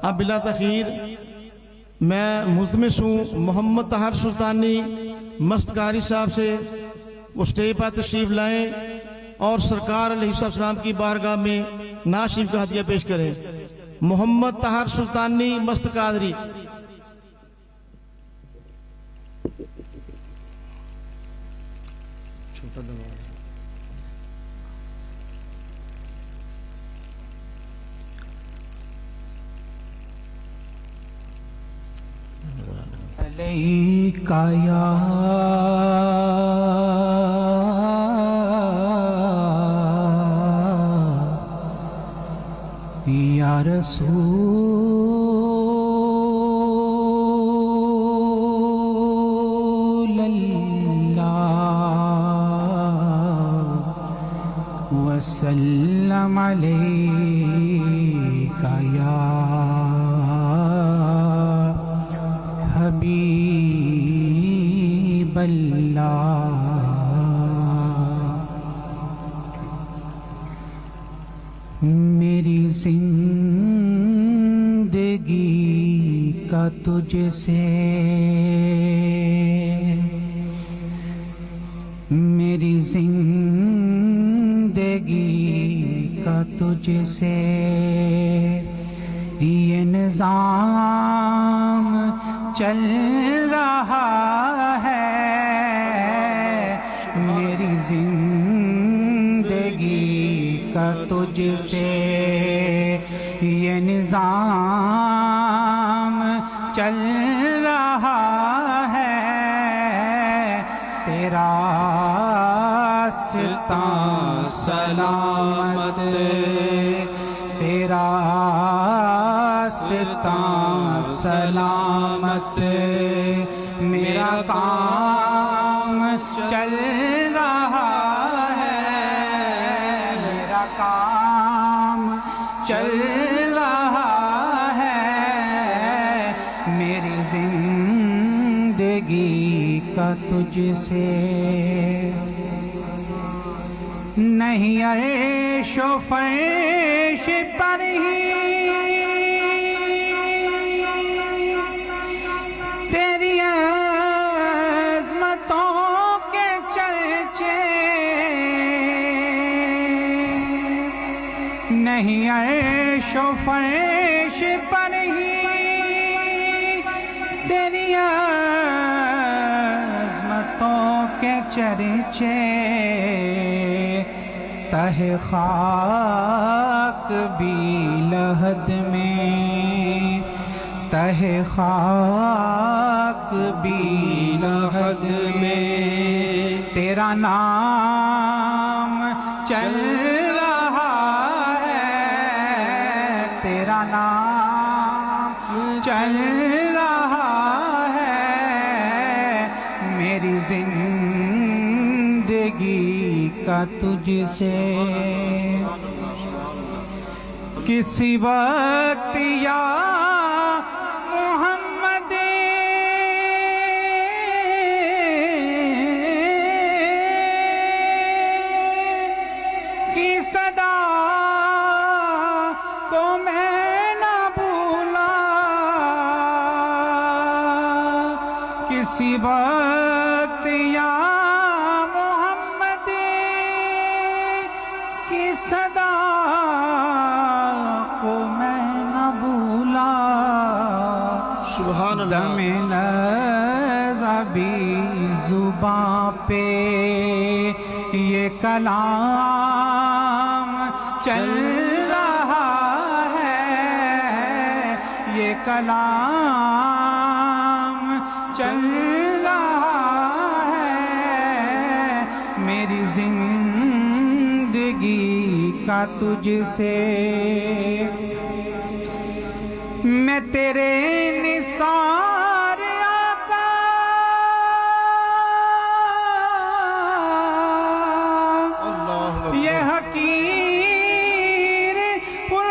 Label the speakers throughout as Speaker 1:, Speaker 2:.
Speaker 1: اب بلا تخیر میں ملتمس ہوں محمد طاہر سلطانی مست قاری صاحب سے وہ اسٹیج پر تشریف لائیں اور سرکار علیہ السلام کی بارگاہ میں نعت شریف کا ہدیہ پیش کریں۔ محمد طاہر سلطانی مست قادری۔
Speaker 2: علیک یا رسول اللہ وسلم علیک یا حبیب اللہ۔ میری زندگی کا تجھ سے میری زندگی کا تجھ سے یہ نظام چل رہا ہے۔ میری زندگی کا تجھ سے یہ نظام چل رہا ہے۔ تیرا راستہ سلامت، تیرا راستہ سلامت، میرا کام چل رہا ہے، میرا کام چل رہا ہے۔ میری زندگی کا تجھ سے نہیں عرش و فرش پر ہی تیری عظمتوں کے چرچے، نہیں عرش و فرش پر ہی تیری عظمتوں کے چرچے، تہ خاک بھی لحد میں، تہ خاک بھی لحد میں تیرا نام چل رہا ہے، تیرا نام چل رہا ہے۔ میری زندگی کا تجھ سے کسی وقت یا محمد کی صدا کو میں نہ بھولا، کسی وقت یا محمد کی صدا کو میں نہ بھولا۔
Speaker 1: سبحان اللہ۔
Speaker 2: دم نظبی زباں پہ یہ کلام چل رہا ہے، یہ کلام چل رہا ہے۔ میری زندگی کا تجھ سے میں تیرے نثار آقا یہ حقیر پر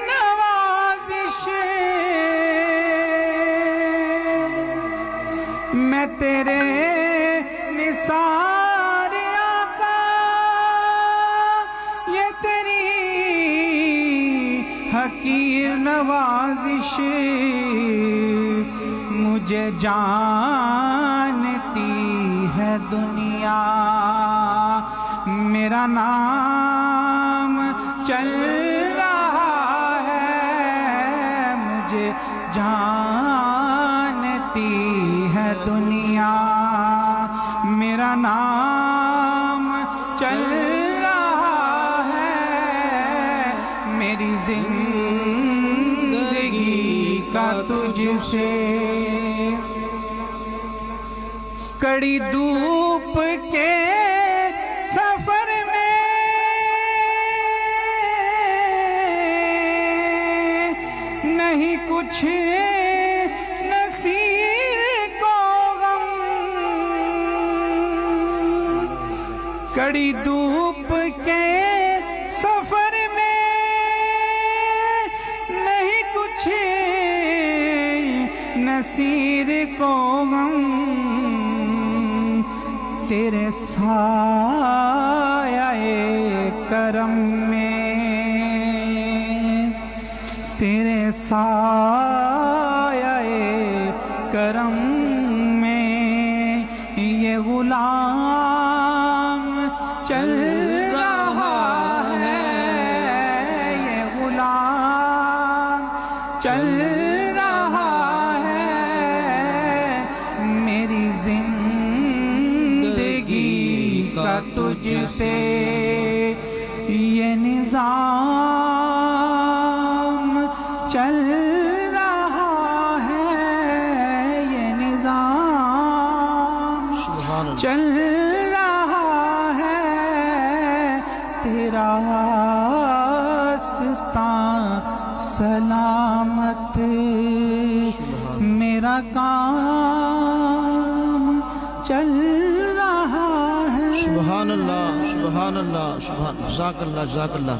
Speaker 2: نوازش، میں تیرے نثار آقا یہ تیری حقیر فقیر نوازش مجھے جانتی ہے دنیا، میرا نام چل رہا ہے، مجھے جانتی ہے دنیا، میرا نام چل رہا ہے، میری زندگی کا تجھ سے کڑی دھوپ کے سفر میں نہیں کچھ نصیر کو غم، کڑی دھوپ کے سفر میں نہیں کچھ نصیر کو غم، تیرے سایہ کرم میں، تیرے سایہ کرم میں یہ غلام چل رہا ہے، یہ غلام چل رہا ہے، میری زندگی کا تجھ سے یہ نظام چل رہا ہے، یہ نظام چل رہا ہے، تیرا راستہ سلامت، میرا کام چل رہا ہے۔
Speaker 1: سبحان اللہ، سبحان اللہ، سبحان، جزاک اللہ، جزاک اللہ۔